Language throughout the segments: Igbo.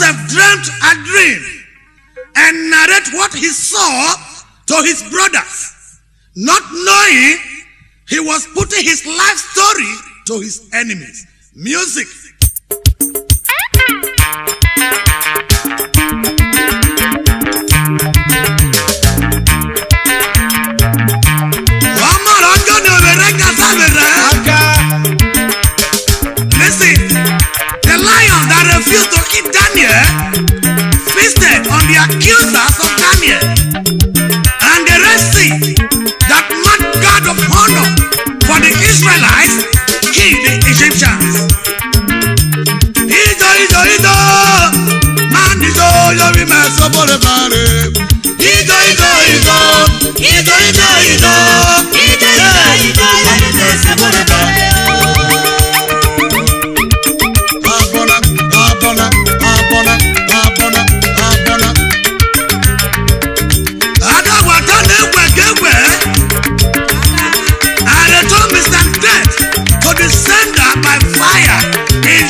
Joseph dreamt a dream and narrate what he saw to his brothers, not knowing he was putting his life story to his enemies. Music. Listen, the lion that refused to eat Daniel feasted on the accusers of Daniel, and the Red Sea, that mad god of honor for the Israelites, killed the Egyptians. Man is all your mess up on the body.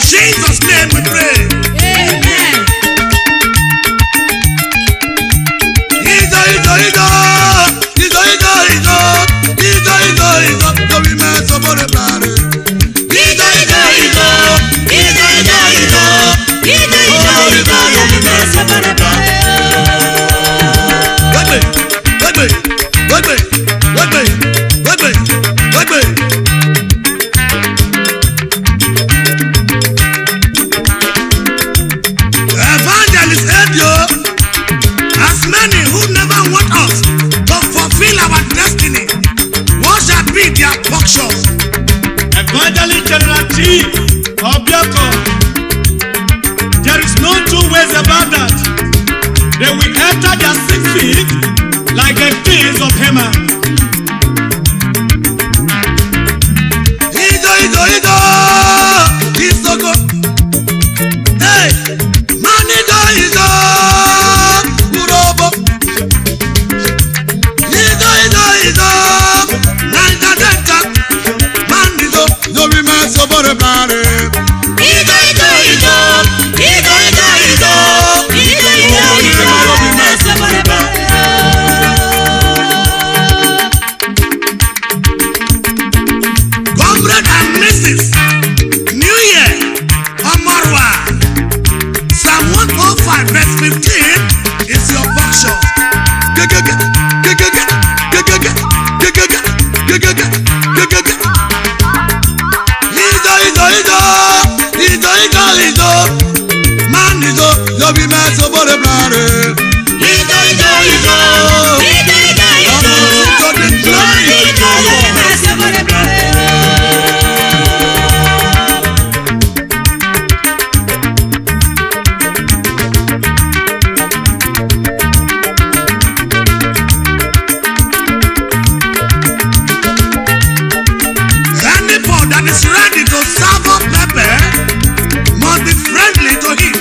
Jesus' name we pray. Amen. As many who never want us to fulfill our destiny, what shall be their portion? Evangelist General T. Obiako, there is no two ways about that. They will enter their 6 feet like the kings of Haman. Hey, Comrade and Mrs. New Year, Omarwa, Psalm 105 verse 15 is your portion. Man is you'll be mess over the blood. Any pot that is ready to serve up pepper must be friendly to eat.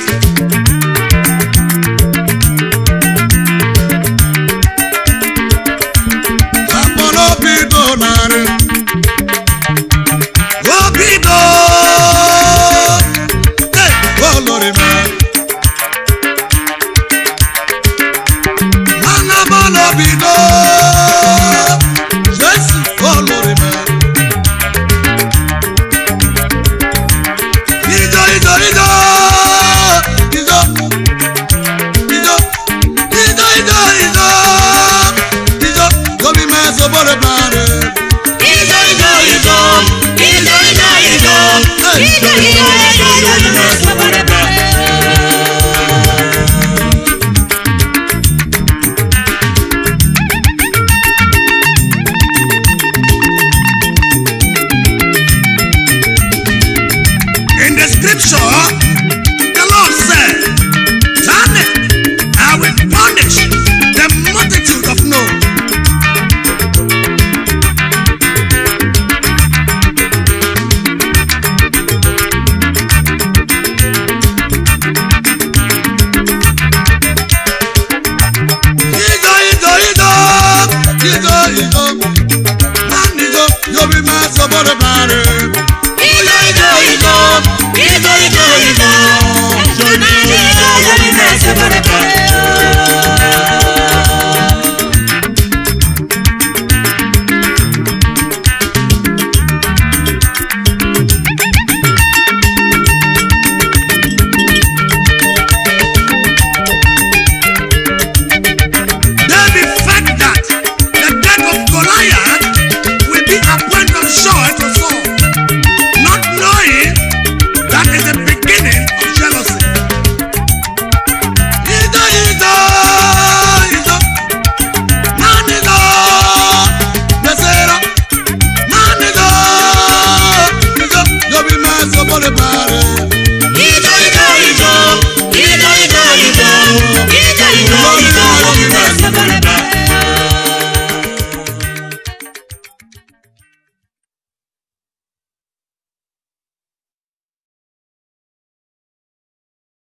In the scripture, the Lord said, "Turn it, I will punish the multitude of no." You'll be mad about